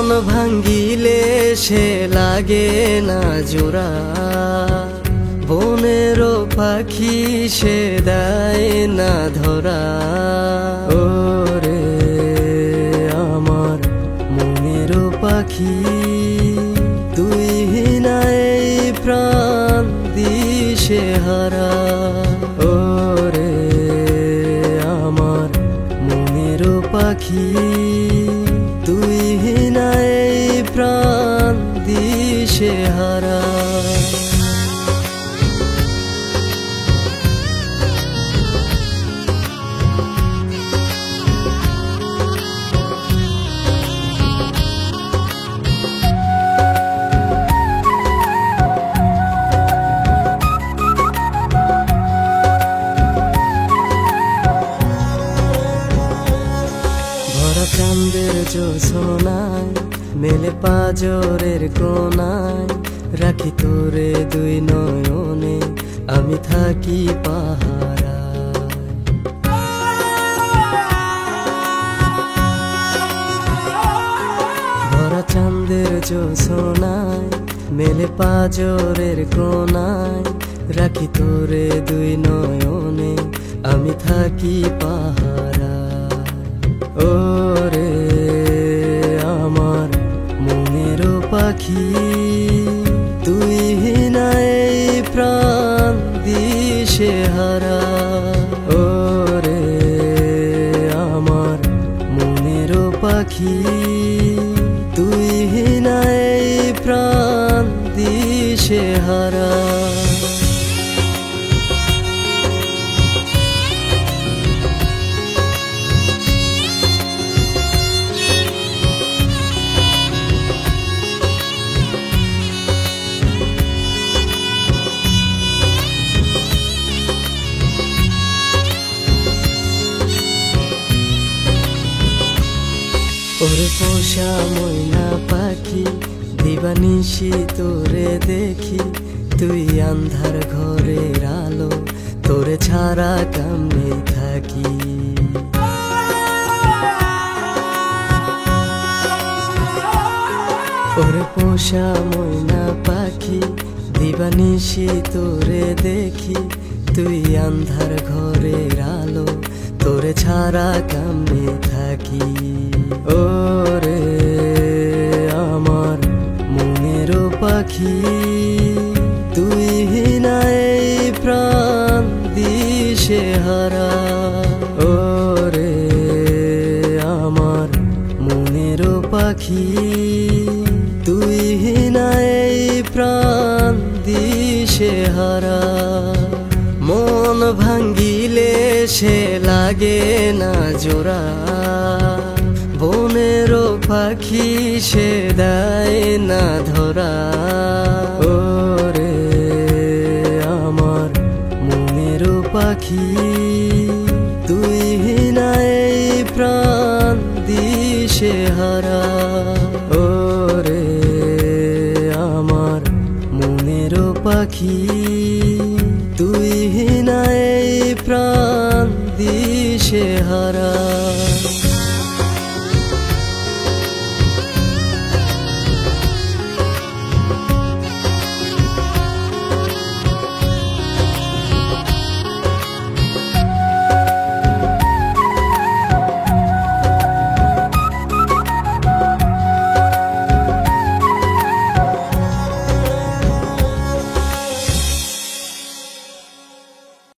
মন ভাঙ্গিলে সে লাগে না জোড়া, বনেরও পাখি সে দেয় না ধরা। ওরে আমার মনেরও পাখি, তুই না এই প্রাণ দিশে হারা। ওরে আমার মনেরও পাখি, তুই না এই প্রাণ দিশে হারা। চাঁদের জোছনায় মেলে পাজরের কোনায়, রাখি তোরে দুই নয়নে আমি থাকি পাহারায়। ভরা চাঁদের জোছনায় মেলে পাজরের কোনায়, রাখি তোরে দুই নয়নে আমি থাকি পাহারায়। ওরে আমার মনেরও পাখি, তুই না এই প্রাণ দিশে হারা। ওরে আমার মনেরও পাখি, তুই না এই প্রাণ দিশে হারা। ওরে পোষা ময়না পাখি, দিবানিশি তোরে দেখি, তুই আন্ধার ঘরের আলো, তোরে ছাড়া কেমনে থাকি। ওরে পোষা ময়না পাখি, দিবানিশি তোরে দেখি, তুই আন্ধার ঘরের আলো, তোরে ছাড়া কেমনে থাকি। ওরে আমার মনেরও পাখি, তুই না এই প্রাণ দিশে হারা। ওরে আমার মনেরও পাখি, তুই না এই প্রাণ দিশে হারা। মন ভাঙ্গিলে সে লাগে না জোড়া, বনেরও পাখি সে দেয় না ধরা। ওরে আমার মনেরও পাখি, তুই না এই প্রাণ দিশে হারা। ওরে আমার মনেরও পাখি, তুই না এই প্রাণ দিশে হারা।